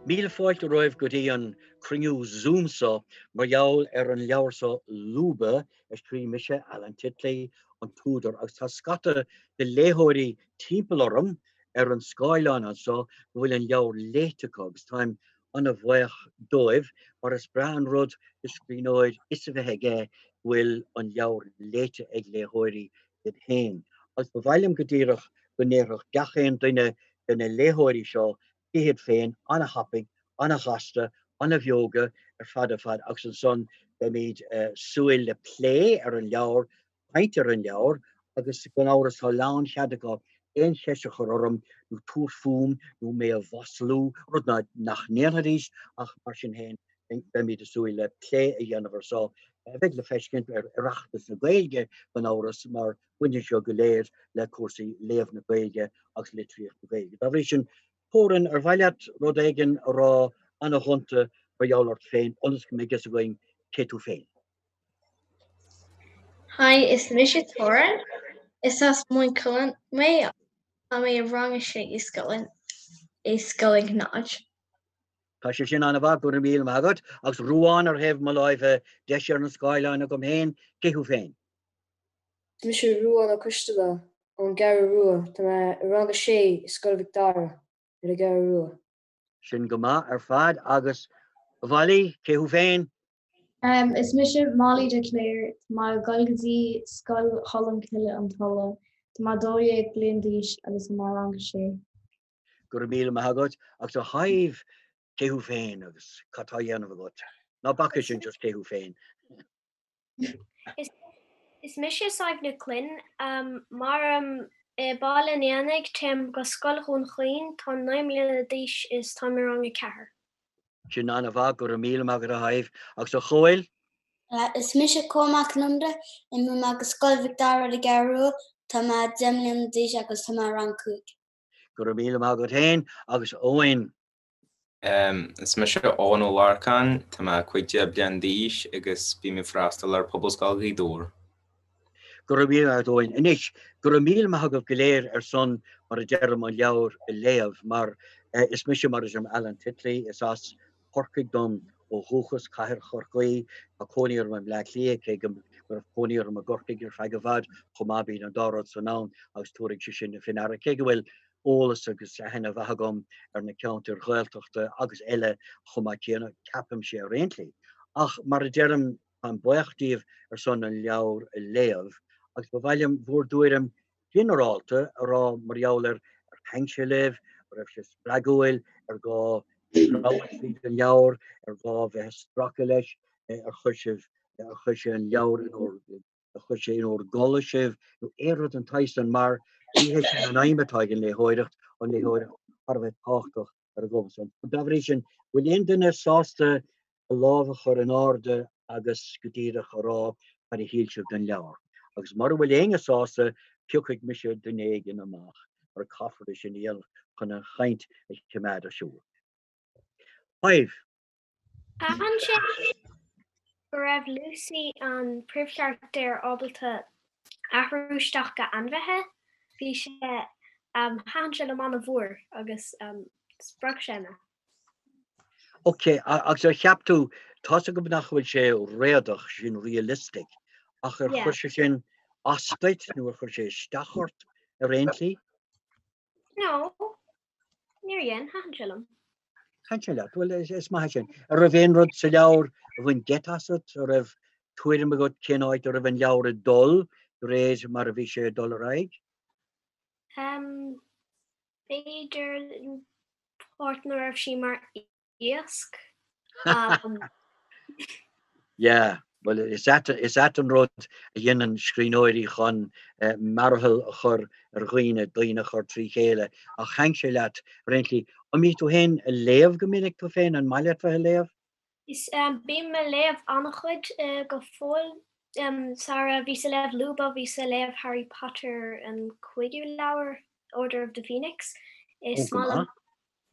Míle fáilte roimh go dtí an cruinniú Zoomsa mar gheall ar an leabhar Lúba is trí mise Alan Titley an túdar agus tá scata de léthóirí timpeall orm ar an Scoileán so bhfuil an leabhar léiteach agus táim anna bhaoch dóibh mar is brean rud is scríóid is a bheith ige bhfuil an leabhar léite ag léthóirí it héin. As bhhailm go dtíireach go néireach gachéon duine na léthóirí seo iad féin anna happig, anna chasta, anna bheoga fad agus an son be míid súil le plé ar an leabhar, paint ar an leabhar agus go áras tá lán cheada go éon cheise chu orm nó túr fúm nó mé a bhaslú rud nach néadís ach mar sin héin be míid a súil le plé a dhéanamhar bheith le feiscint ar iireachtas na Gaeilge gan áras mar bhaine seo go léir le cuasaí léamh na Gaeilge agus litríocht na Gaeilge. Tá bhí sin póran ar bhaileat rud éigean rá anna chunta ar dheallart féin onas go mé gus a going céitú féin. Hi, is Misha Toran. Is as moin cullen mé a mé a rang sé is sculling náid. Tá sé sin anna bhah gur míl agad agus ruáin ar hebh má láimh deisiar na Scoileáin a go héin céitú féin. Misha ruáin a Cristobal an gar rua tá mé rang sé scoilmh dara ar a gar rua. Sin go maith ar fad agus bhailí céitú féin. Is Misha Molly de Clare má galgadí scoil hAlan ciile an tola má dóide ag bliondís agus má rang sé. Gur míl agad agus a haimh céitú féin agus catá dhéanamh agat. Ná bacha sin just céitú féin. Is Misha saibh na cluin mar bála níananig tim go scoil chun chuoin tá 9 mbliana d'aois is tá mar rang a cethir. Sin anna bhah gur míl agad a haimh agus a chomhail. Is Misha Cormac numra in mu agus scoilmh dara a gar rua tá má 10 mbliana d'aois agus tá má rang cúig. Gur míl agad héin agus óin. Is me se ón ó Larcan tá má 15 bliain d'aois agus bí mé freastal ar poblascáil dúr. Gur míl agad óin. Inis gur míl agad go léir ar son mar a dearm an leabhar i léamh mar is Misha mar is Alan Titley is as porcaig dom ó thuchas caithear chorcaí a cóníar an bhleachlí ché gur cóníar a gorcaig ar feig a bhd chumabí an dárad san nán agus túraigh si sin na finara ché go bhfuil ólas agus hena bhagam ar na ceantar Gaeltachta agus eile chumá chéanna capim sé a réintlí. Ach mar a dearm an buachtíomh ar son an leabhar i léamh agus bhhailm bhór dúirm generalta ará mar jaall ar hengse leh ar sé spragúil ar gá ráhaid an leabhar ar gá bheith stracha leis ar chuisih an leabhar a chuise in or gola sibh nó éad an taisan mar hé sin an aimimetáid an léthóireacht an léthóireacht ar bheith táchtach ar a gobasan. Dabhrí sin bhfuil éon duine sásta a lábha chur an áde agus go dtíireach rá ar i híilseh den leabhar. Agus mar bhfuil éon sásta piúcaigh mise duine in amach ar caafar sin íal chun a chaint ag ceimiad a siúr. Five. An sé go raibh Lucy an príomhcheart ar ábalta athrúisteach go anmhaithe bhí sé háse le man a bhór agus sprag séna. Ok, agus ar cheaptú tá go nachfuil sé réadach sin realistic ach ar chuir sin ascait nó ar chuir sé stachart a réintlí? No, níor dhéan háselam. Hanseile, well is mai sin. Ar a bhéon rud sa leabhar a bhain getasat ar a tuairim a go cináid ar a bhain leabhar a dul rééis mar a bhí sé dul aráig? Féidir partner of sí mar iasc. Yeah, well is that an rud a dhéanaan scríóirí chun marthal a chur ar Ghúine daoine chur trí chéile a chang sé leat réintlí mí tú hen a léamh go minic tú féin an maiile fe a léamh? Is bí me léamh annachchuid go fóill Sarah bhí sa léamh Lúba bhí sa léamh Harry Potter an cuigiú leabhar Order of the Phoenix is small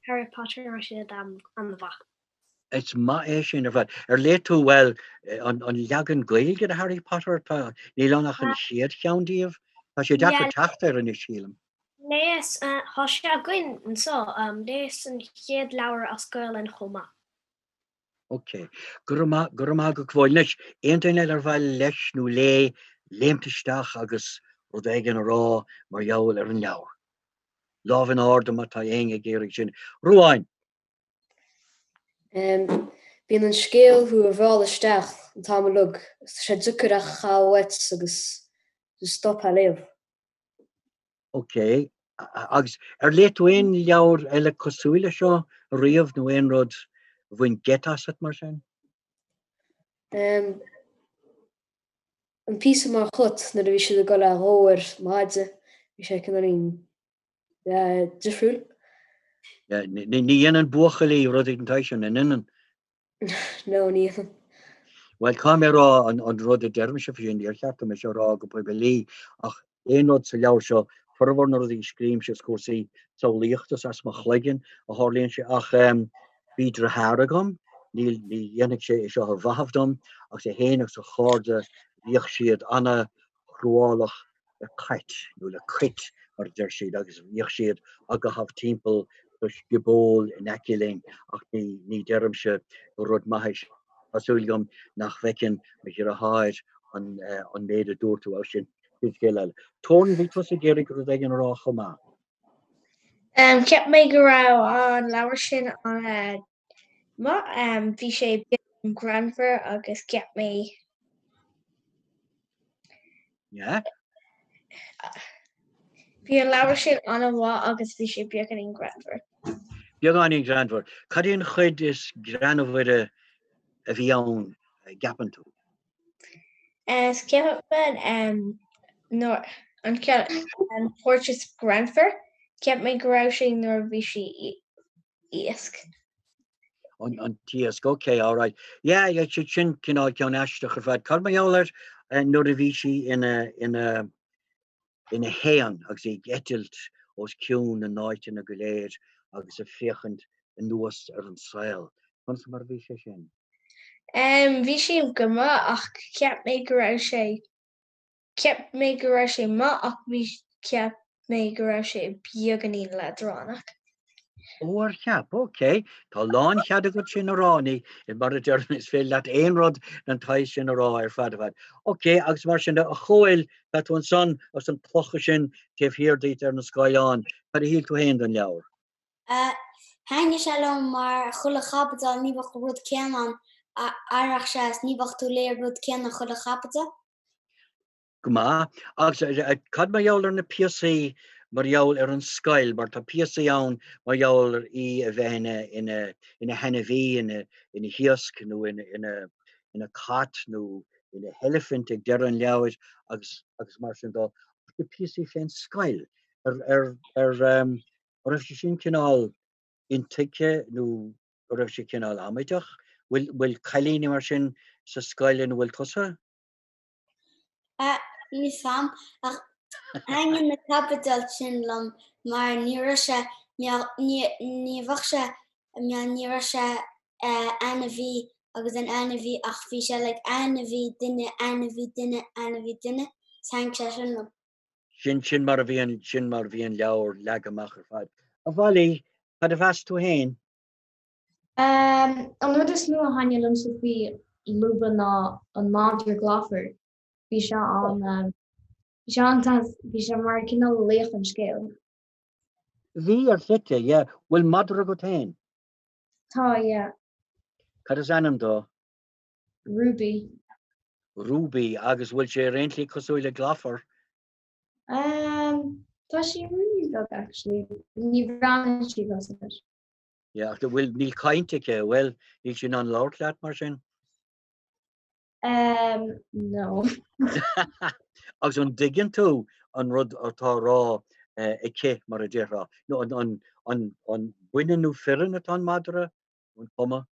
Harry Potter mar sé an bha. It's ma é sin ar bheith. Ar lé tú well an leagan Gaeilge a Harry Potter tá ní lánach an siad cheandíomh tá sé deachar teachtar in is sílam. Leis thoiste a Ghúim an seo leis an chéad leabhar a scoil an chomá. Ok. Gur má go bhfuil leis aontaine ar bhil leis nó lé léimteisteach agus rud éigen rá mar jaall ar an leabhar. Láh an áda má tá éige géirigh sin. Ruáin. Bhíon an scéal thu ar bháil isteach an támalug sé duchar a chaáhait agus stop a léamh. Ok. Agus léitúin leabhar eile cosúile seo riamh nó éon rud bhain getas mar sin? An pí mar chut na bhí si go le hóir maidide bhí sé cin difriúil. Ní dhéanaan buchalí rud an taisin in inan. No, níhan. Well, cá mé rá an rud a derm se fin ar cheachta me se rá go po belí ach éon rud sa leabhar seo forhar na rud í scríim se cuasaí saolaíochtas as má chléigean a hálíonn se ach bhí drathair agam, níl dhéananig sé seo a bhahabhdom ach sé héanaach sa cháde bhíoh siad anna chruálach le cait nó le crit ar deir siad agus bhíoh siad aga haf timppel gebóil in ekiling ach ní derm se rud maithis asúilgam nach bhecin me a háir an méide dúirtú á sin céile. Tórn bhí tu a géirigh go igen rá chomá. Ceap mé go rá an leabhar sin an bhí sé an granmhar agus ceap mé bhí an leabhar sin an bhá agus bhí sé beag an granmhar. Beag an granmhar. Cadíon chuid is granmhide a bhí ann gapan tú? Ceap an Portrait granmhar ceap mé go rá sé nuair bhí sé íosc. On TS, okay, all right. Yeah, sin cinál ceann eisteach ar fad. Cad maiall nuair a bhí si ina héan agus é getilt os ciún na náite na go léir agus a féchant in nuas ar an saoil. Chun mar bhí sé sin? Bhí sé goma ach ceap mé go rá sé má ach bhí ceap mé go rá sé beag an íon le dránach. Oor cheap, oké. Tá lán chead go sin aráni in mar a dearm is fé leat éon rud an tais sin ará ar fad fad. Oké, agus mar sin a choil dat an son as an plocha sin tef hirdít ar na Skyán. Had a híl tú héin an leabhar? Hange se mar chulle chapital níbach rud cean arach se níbach tú léir rud cean a chulle chapital? Gma, agus cad ma jouler na PSC mar joul an skyil, mar tá PSC an mar jouler í a bheine in a henneví in a hiosk nó in a cat nó in a elephant ag der an leabhar agus mar sin dá the PSC féin skyil raibh sé sin cinál intice nó raibh sé cinál amaideach bhfuil cailíní mar sin sa skyilin bhfuil tusa? Ní fam ach hangin na capital sin lom mar ní se ní se anahí agus an anahí ach bhí se le anahí duine sang se sin lom. Sin mar bhíon leabhar legamach ar fad. A bhí cad a bheas tú héin? An rud is nu a hainelum sa bhí Lúba ná an máidir gláfar. Bhí se mar cinál léigh an scéal. Bhí ar site, bhfuil madra go tain. Tá, Cad is anam dó? Ruby. Ruby, agus bhfuil sé réintlí cosúile gláfar? Tá sí really good actually. Ní bhreaann sí gas it. Bhfuil níl cainteige, well, níl sin an láirlaat mar sin? No. Agus an diggin tú an rud atá rá i cé mar a ddéirrá. No, an buineanú firin atá madra an chuma?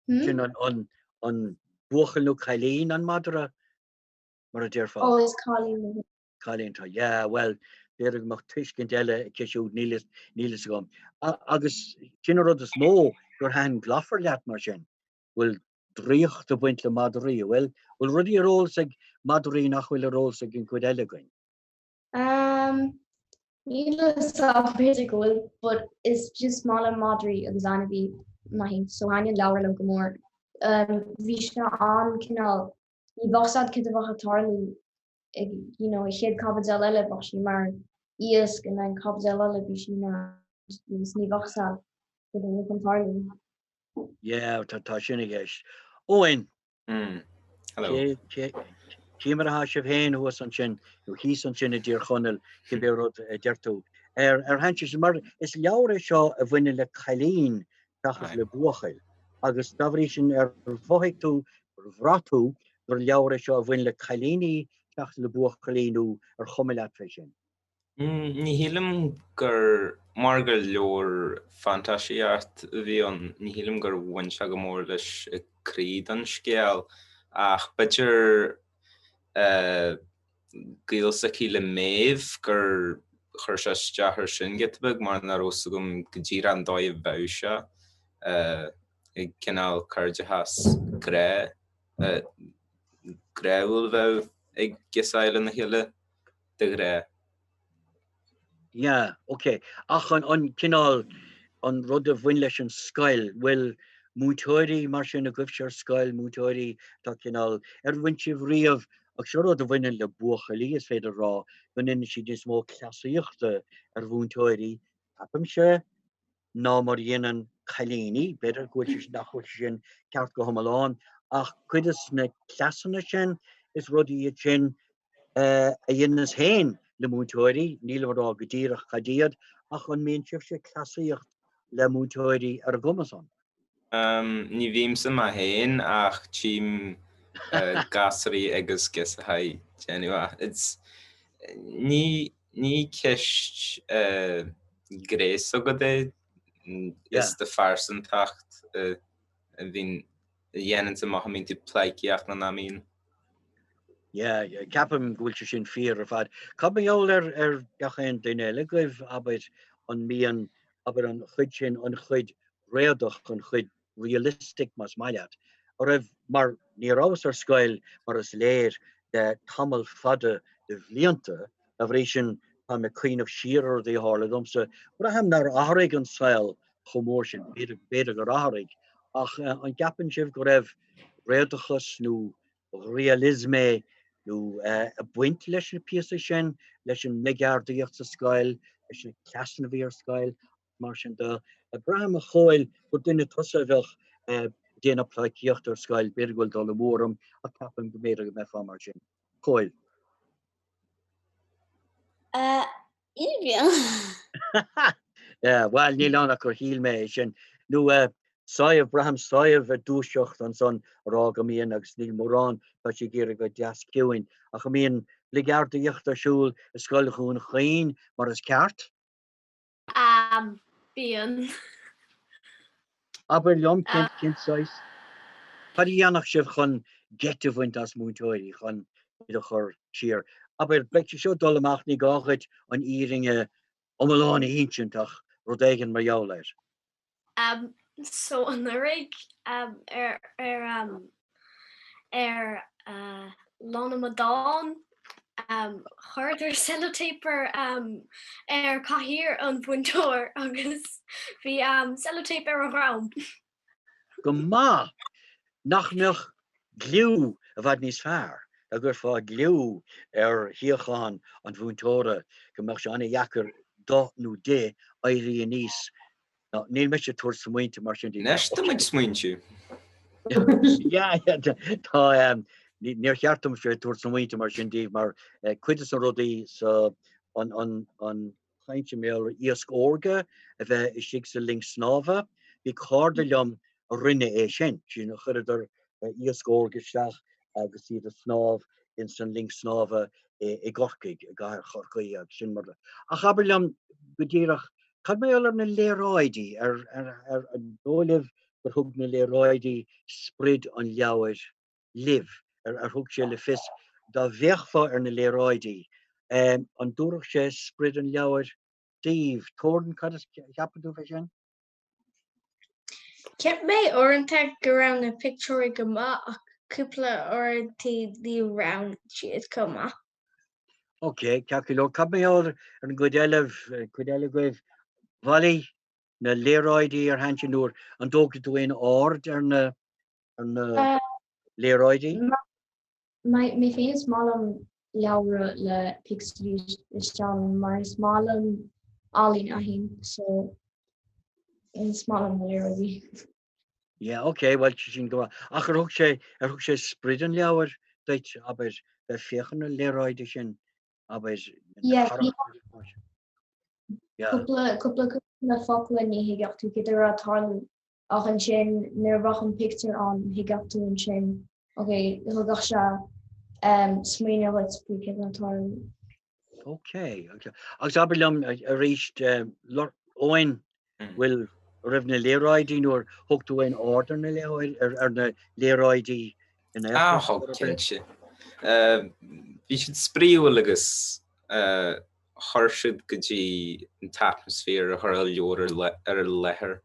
Sin an buchalú cailín an madra mar a ddéirfá? Oh, it's Colleen. Colleen tá, well, déirigh mar tuiscint eile ceisiú nílas gom. Agus sin rud is mó gur hain glafar leat mar sin. Bhfuil dríocht a buint le Madrí, bhfuil rudí arólsag Madrí nach bhfuil arólsag in cuid eile goin? Physical, but it's just small and moderate agus anna nahin so hanin lawer lo gomor. Vishna an canal. Ni boxad kid of hatarlu, you know, hid kabadella boshi mar isk and then kabadella bishina ni boxad kid of hatarlu. Yeah, tá sinna gceist. Owen. Hello. Címar ha sibh héin huas an sin, hí an sin a dtír chonel go bé rud deirtú. Hanse sem mar is leabhar seo a bhaine le chalín tachas le buchail. Agus dabhrí sin bmhaigh bhratú gur leabhar seo a bhaine le chalíní tachas le buchailínú chumile fé sin. Ní hílim gur mar gur leor fantasiacht bhí an ní hílim gur bhain se go mór leis críd an scéal ach beidir Gaelsa le méh gur chuir se steachar sin gitbeg mar na rosagum go ddír an dóibh bhse ag cinál cairde has gréúil bheith ag gisáile na hiile de gré. Yeah, okay. Ach an cinál an rud a bhain leis an scoil bhfuil mútóirí mar sin a gcuibhsear scoil mútóirí tá cinál bhain sibh riamh ach seo rud a bhaine le buchailí is féidir rá bhain si is mó clasaíochta bhúntóirí tapim se ná mar dhéanaan chalíní beidir gúil nachhuiil sin ceart go thomáin ach cuidas na clasanna sin is rudí sin a dhéananas héin le mútóirí níl rá go dtíreach chadíad ach an míon sibh se clasaíocht le mútóirí ar gomasan. Ní bhím sa má héin ach tím gasarí agus gus hai genua. It's ní ceist grés agad é is de farsan tacht bhín dhéanaan sa maith mínti plaiciach na námín. Yeah, capim gúil se sin fíor ar fad. Cab meall gachan duine le goibh abid an míon aber an chuid sin an chuid réadach an chuid realistic mas maiad. Or raibh mar ní rás ar scoil mar is léir de tamil fada de bhlianta a bhrí sin tá me cuioin of siar dé hála domsa braham nar áraigh an saoil chomór sin beidir gur áraigh ach an gapan sibh go raibh réadachas nó realisme nó a buint leis na píosa sin leis an megeardaíocht sa scoil leis na ceasna bhí ar scoil mar sin de braham a choil go duine tusa bheith déana plaiciocht ar scoil beidir goil dul mórm a capan go méidir go me fá mar sin. Choil. Well, níl annach gur híl mé sin. Nó Saibh Braham Saibh a dúiseocht an son rá go míon agus níl mórrán tá sé géir go deas ciúin a go míon bligeardaíocht arsúil a scoil chuún chaoin mar is ceart? Bíon. Aber liom cin sais. Padí annach sibh chun gete bhaint as mútóirí chun iad chur siar. Aber bleit seo dul amach ní gáchaid an íringe omláánna hínseintach rud éigen mar jouleir. So an rig Lana Madán chuir sellotaper caithír an bhainteoir agus bhí sellotape ar a rám. Go má nach glú a bhd níos fearr a gur fá glú ar hiocháin an bhúntóra go mar se anna dhechar dó nó dé éirí a níos. Níl me se tuair smuointe mar sin. Neiste muid smuointe. Tá níor cheartm sé tuair smuointe mar sin díobh mar cuidas an rudaí an chainte mé íosc orga a bheith is sig sa ling snáva hí cáda leom a rinne é sin sin a chuidir íosc orga seach agus iad a snáv in san ling snáva i gorcaig a gaiir chorcaí ag sin mar. A chabar leom go ddíireach cad mé na léráidí ar an dóileh gur thug na léráidí sprid an leabhar liv ar thug sé le fis dá bheachfa ar na léráidí. An dúrach sé sprid an leabhar díomh tóirn cad is ceapadú fé sin? Ceap mé orintach go raibh na pictiúir go maith ach cúpla orintí ní raibh siad go maith. Okay, Calculor, Cabmayor, and Godelov, Godelov, Valley, na léráidí ar hansinúr an dógad tú in ord ar na léráidí? Mé féin smálam leabhar le picturí isteáil mar smálam álín a hín so in smálam léirí. Yeah, okay, well sin go. Ach ar thug sé spridan leabhar deit aber be féchan na léráidí sin aber Cúpla na focla ní higachtú idir atáú ach an sin nuirbhach picture an higachtú an sin. Okay, thugach se smaoine le spríce an atáú. Okay. Agus aber lam a ríist óin bhfuil raibh na léráidí nuair thugtú in order na ar na léráidí in thugtse. Bhí siad spríúil agus thuirsiid go dtí an atmosfér a thuir leor ar léathair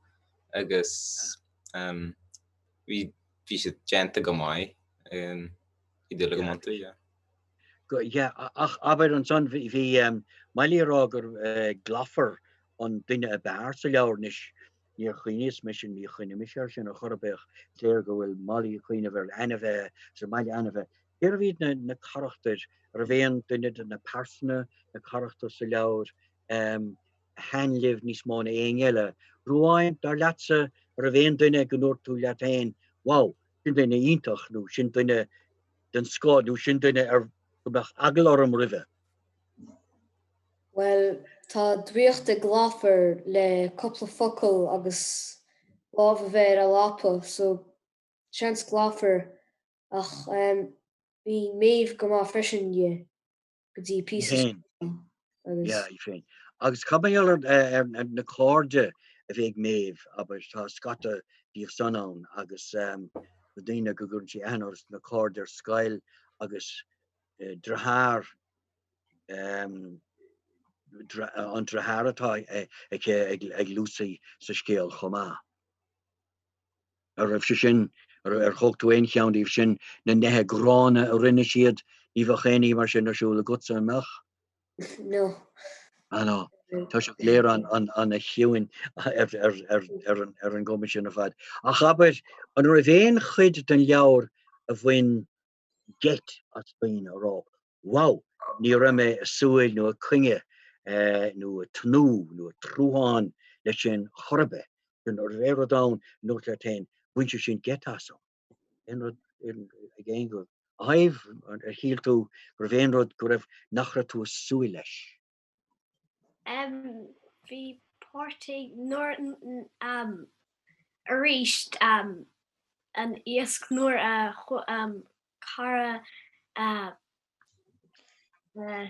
agus bhí siad genta go maiid i dtuile go manta. Yeah, ach aber an son bhí mailírá gur glaffar an duine a bear sa leabharnis níor chuoineas me sin ní chuine mis sin a chorabeh léir go bhfuil malí chuoine bhar anamheith sa maiile anamheith. Ar bhíad na charachtar ar bhéon duine na persna na charachtar sa leabhar hanlibh níos mó na éon eile. Ruáin dar leatsa ar a bhéon duine go nóir tú leat hain, wow, sin duine ítach nó sin duine den scád nó sin duine ar gobach agla orm rive. Well, tá dríochta gláfar le coppla focail agus lámh a bheith a lápa, so seans gláfar ach bhí méamh go má freisin go dtí píosa. Ja, I féin. Agus cabéall na códe a bheith méamh aber tá scata bhíh san ann agus go dtíine go gurn si anors na cód ar scail agus drahar an drahar atá ag lúsaí sa scéal chomá. Ar raibh se sin ar chugtú éon cheandaíh sin na nethe grána a rinne siad ní bheith chéanaí mar sin arsúla gutsa an meach? No. No. Tá se léir an a chiúin ar an gomi sin a fad. A chaber an ra bhéon chuid den leabhar a bhain get as bín ará. Wow, ní raime a súil nó a chinge nó a tnú nó a trúháin le sin chorbe den ar réradán nó le tain buinte sin get as in again go. Haibh ar híl tú gur bhéon rud go raibh nachra tú a súil leis. Bhí páirtí nuair a ríist an iasc nuair a cara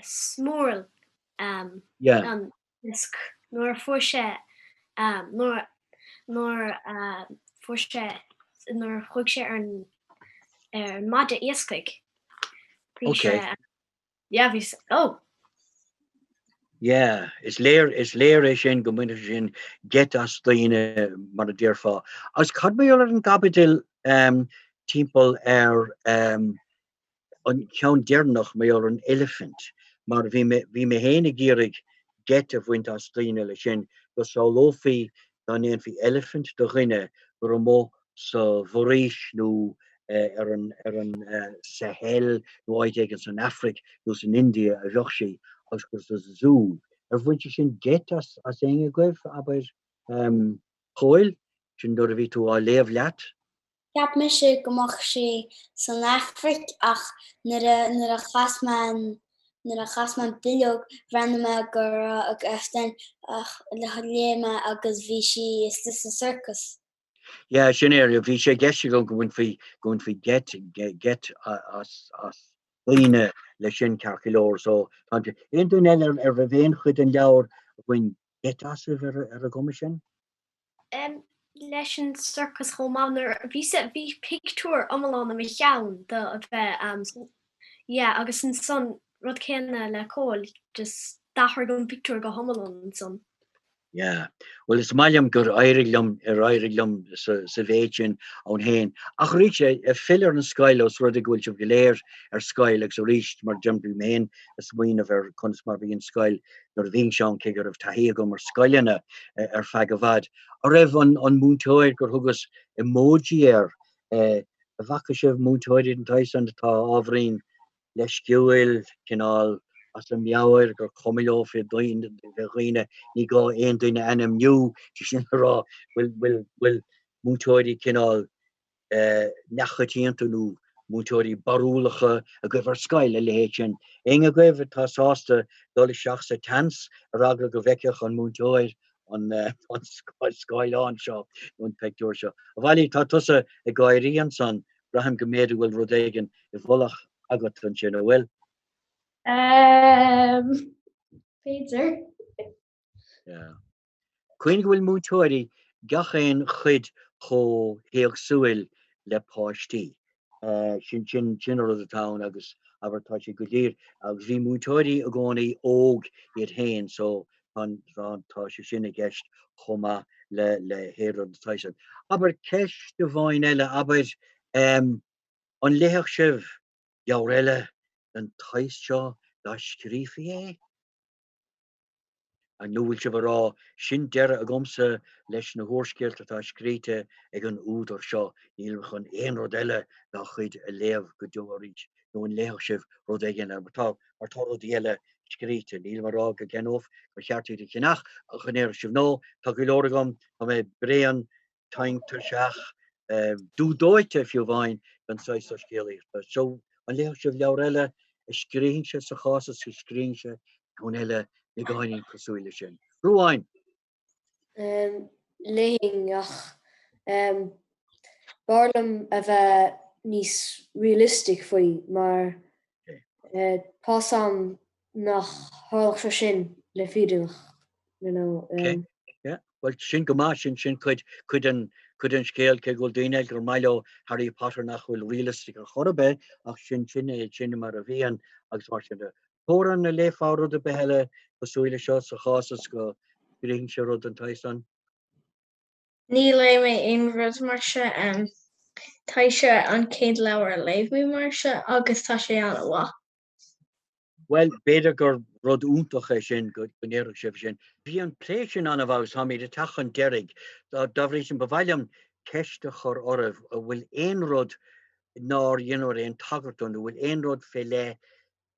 smór an iasc nuair fuaise nuair chuig sé ar maide iascaig. Okay. Yeah, bhí Yeah, is léir sin go muinte sin get as daoine mar a dearfá. As cad mé an capital timppel ar an ceann dearnach mé an elephant, mar bhí me héna gérig get a bhaint as daoine le sin go sáolófií gan éon fi elephant do rinne gur mó sa bhríis nó ar an Sahel nó áid san Afric nó san India a bheoch sé agus gur zoo. Bhainte sin get as éige goibh aber fóill sin do a bhí tú á léamh leat? Ceap me sé gomach sé san Afric ach nar a chasman bilog ranna gur ag eften ach le léime agus bhí si is this a circus. Yeah, sin area bhí sé geiste go goin fi get as líne le sin calculóir so ein dún eile ar a bhéon chud an leabhar bhain get as ar a gomi sin? Leis an circus chománar bhí pictúr amán am cheann de a bheith agus an son rud céanna le cóil just dachar don pictúr go homalán an son. Yeah. Well, it's Maliam gur Eiriglum Salvation on Hain. Ach reach a filler and skylos ruddy gulch of Galer or skylex or reached mar jumpy main, a swing of her consmarbian sky, nor Vinshawn kigger of Tahegum or Skyliana or Fagavad. Or ev on Moontoid gur hugus emoji a vakashev Moontoid in Tyson the Ta Overeen, Leshkuil, Kinal. As a meawer gur comilo fi doin de rine ni go ein doin anem new sin ra will mutori kinal nachatientu mutori barúlacha a gover skyile lechen enge gover tasáste dole shachse tans ragra go vekech an mutoir on skyile an shop on pector shop vali tatusa a gairian son Braham gemedu will rodegen if volach agot an chena well Peter. Yeah. Queen will mutori gachain chud cho heag suil le páistí. Sin of the town agus abertáisi go dír agus bhí mutori a gcónaí óg iad hain so an tá sé sin a gceist chuma le héad an taisan. Aber ceist de bhain eile aber an léach sibh geabhar eile an tais seo dá scríofaí é. An nuúil se rá sin deire a gomsa leis na hórcéalt atá scríte ag an údar seo níl chun éon rud eile dá chuid a léamh go dúiríd nó an léach sibh rud éigen artá rud eile scríte níl mar rá go gnómh go cheartú de cinach a chunéir sibh nó tá go leoragam tá mé bréan taingtar seach dúdóite fiú bhain gan 6 scéalaí so an léach sibh leabhar eile is scríonse sa chásas go scríonse chun eile I going cosúile sin. Rúáin? Léing ach barlam a bheith níos realistic faoi mar pásam nach hálach sin le fiúdach. Well sin go má sin chud an scéal ce ghfuil daine gur mailo Harry Potter nach bhfuil realistic a chorbe ach sin mar a bhíon agus mar sin Tóran na léfáú de behelle cosúile seo sa chásas go gring se rud an taisan. Ní le mé ein rud mar se tá se an céad leabhar léimhí mar se agus tá sé an bhá. Well, beidir gur rud úntacha sin go gnéireach sibh sin. Bhí an pléisisin an bhás ha mí de tachan derig dáhrí sin bhhailm ceiste chur ormh a bhfuil éon rud ná dhéanaar éon tagartún bhfuil éon rud fé le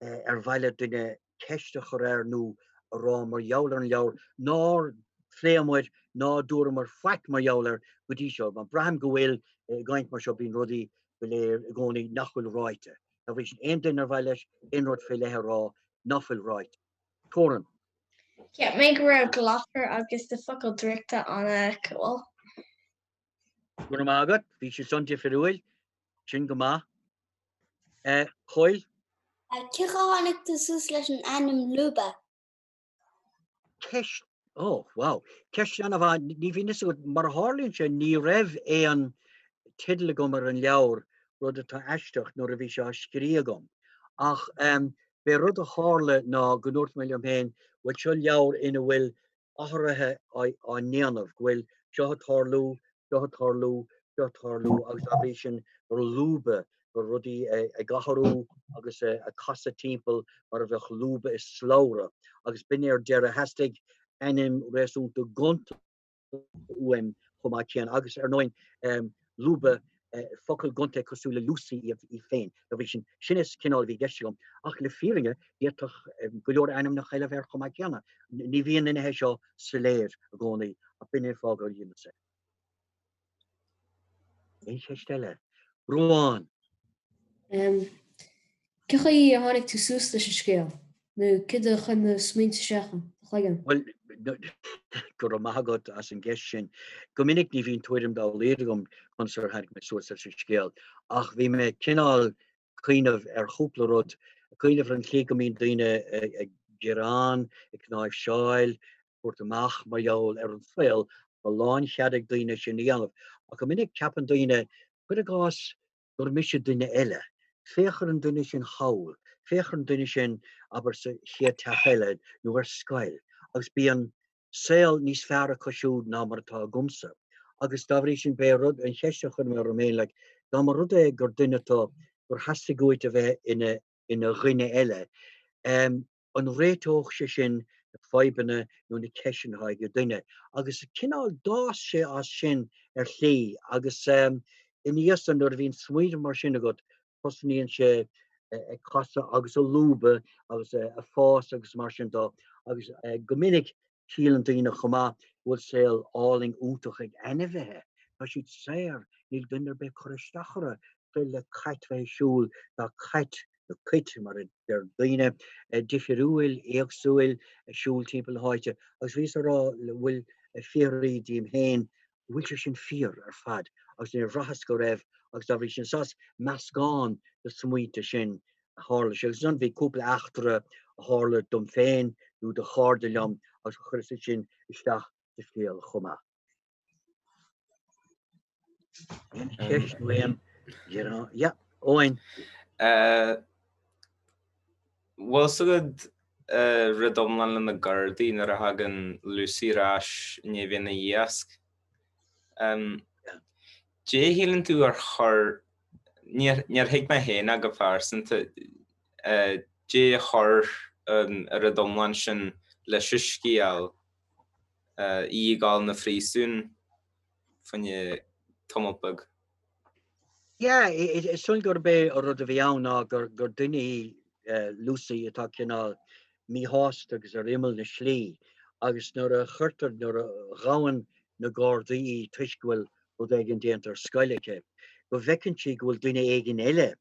bhaile duine ceiste chur nó a rá mar jouler an leabhar ná phléamuid ná dúra mar faic mar jouler go dtí seo man braham go bhfuil gaint mar seo bín rudí go léir a gcónaí nachfuil ráite. Tá bhí sin éon duine bhaile leis éon rud fé lethe rá nachfuil ráite. Tóran. Yeah, mé go raibh glafar agus de focail dríochta anna coil. Guna má agat, bhí sé sonte fiúil sin go má. Chóil? Ciáánnig tú sús leis an anim Lúba. Ceist, wow. Ceist an bhá ní bhí nisú mar hálíonn sé ní raibh é an tidle go mar an leabhar rud atá éisteacht nuair a bhí se scrío gom. Ach be rud a hála ná go nóirt mé am héin bhfuil seo leabhar ina bhfuil áirithe á néanamh bhfuil seo tarlú agus a bhí sin ar Lúba gur rudí a gaharú agus a casa timppel mar a bheith Lúba is slára agus bin ar deire hastig enim réúnta gunt uim chumá cean agus ar nóin Lúba focail gunta cosúla Lucy I féin a bhí sin is cinál bhí geisiom ach le fíringe dhéach go leor enim nach chaile bhar chumá ceanna ní bhíon inathe seo sa léir a gcónaí a bin fágáil dhéana sé. É sé stelle. Rúáin. Cecha í a tháinig tú sús leis an scéal nó cid a chun na smínta seachan chuigean? Well, gur mágad as an gceist sin. Go minic ní bhíon tuairim dá léirgum chun hanig me suas leis an scéal. Ach bhí me cinál cuiineh ar chúpla rud, cuiineh an clé go mín daoine ag Gerán, ag Knáibh Seáil, fuairt amach mar jaall ar an foiil go láin cheadag daoine sin íanamh. A go minic ceapan daoine chud a gás gur mise duine eile. Féchar an duine sin hawl, féchar an duine sin aber sa chéad tacheile nó ar scail. Agus bí an saoil níos fearr cosisiúd ná mar atá gumsa. Agus dabhrí sin bé rud an cheiste chun mar romé le dá mar rud é gur duine tá gur hasasta goit a bheith ina ghine eile. An réitóch sé sin feibanna nó na ceisian haig go duine. Agus cinál dás sé as sin lí agus in íostan nuair a bhín smuoide mar sin agat posníonn sé casa agus a Lúba agus a fás agus mar sin dá agus go minic sílan daoine chumá úrscéal áling útach ag anamhethe. Tá siad séir níl duine be choristachara le cait bheith siúil dá cait na cuit mar der daoine difriúil éagsúil siúil timppel háite agus vís rá bhfuil fií díim héin bhfuil sin fear ar fad agus ní rahas go raibh agus dá bhí sin sas meascáin de smuointe sin hála agus don bhí cúpla achtere a hála dom féin nó de cháde leom agus chuir sin isteach de scéal chumá. Óin. Well sugad ridomlan le na Gardaí nar a hagan Lucyráis ní bhína dhéasc. Dé hílann tú ar chur níor hiic me héna go farsanta dé chur a ridomlan sin le úrscéal ígáil na phríosún fanne tomopag. Ja, is sun gur bé a rud a bhí ann ná gur duine Lucy atá cinál mí háist agus ar immel na slí agus nuair a chuirtar nuair a ghabhain na Gardaí tuisghfuil ó d éigen déantar scoilecha. Go bhfeiceann si go bhfuil duine éigen eile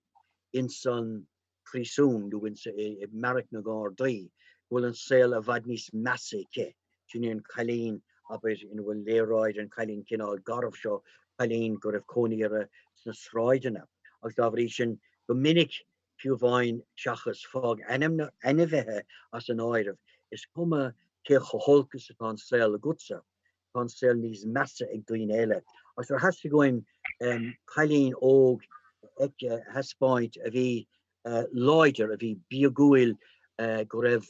in san phríosún nó in marach na Gardaí bhfuil an saoil a bhaid níos measaice. Sin cailín aber in bhfuil léráid an cailín cinál garbh seo cailín go raibh cónaíar na sráideanna. Agus dá bhrí sin go minic fiúmhain seachas fág anamhethe as an áireamh is cuma cé choholcas atá an saoil a gutsa, tá an saoil níos measa ag daoine eile. Agus ar heasta goin cailín óg ag heaspáint a bhí láidir a bhí bíagúil go raibh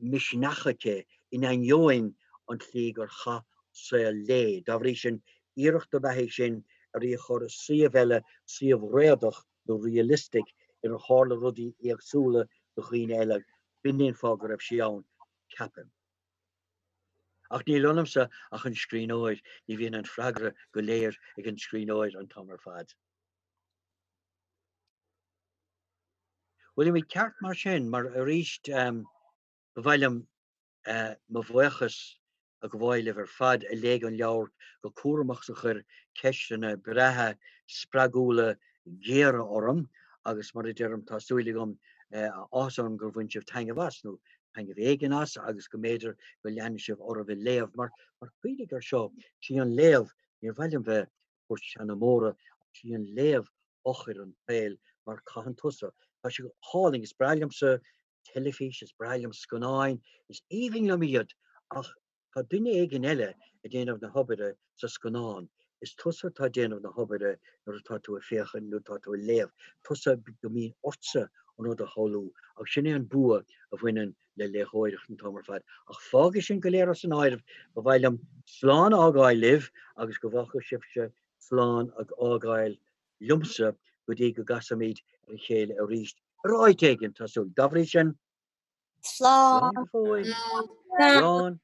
misneachacha in an jóin an clí gur cha saoil lé. Dá bhrí sin iirecht a bheith sin a rí chur siomh réadach do realistic ar hála rudí éagsúla do chuoine eile bindíon fá go raibh sián ceapan. Ach ní lonamsa ach an scríóid ní bhíon an freigra go léir ag an scríóid an tamar fad. Bhfuil mí ceart mar sin mar a ríist bhhailm mo bhuachas a go bhhailh ar fad a léig an leabhar go cuaramach sa chur ceistena brethe spragúla géara orm agus mar dearm tá súile gom ásan gur bhain sibh teanga bhas nó teanga bhégan as agus go méidir go leanne sibh or a bheith léamh mar chuidig ar seo sí an léamh níor bhailm bheith chuirt sena móra sí an léamh ochir an féil mar caihan tusa. Tá si háling is brealamsa telefís is brealam sconáin is even lemiad ach tá duine éigen eile a déanamh na hobbide sa sconán. Is tusa tá déanamh na hobbide nuair atá tú a féchan nó tá tú a léamh. Tusa go mín orsa an rud a choú ach sinné an bua a bhainean le léthóireacht an tamar fad. Ach fága sin go léir as an áireamh go bhhailm sláán ágáil libh agus go bhacha sibse sláán ag ágáil lumsa go dtí go gasamíd ar chéile a ríist. Ráid éigen tasú dabhrí sin Slán. fóill. Slán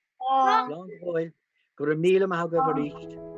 fóill. Gur a míle a go bhar ríist.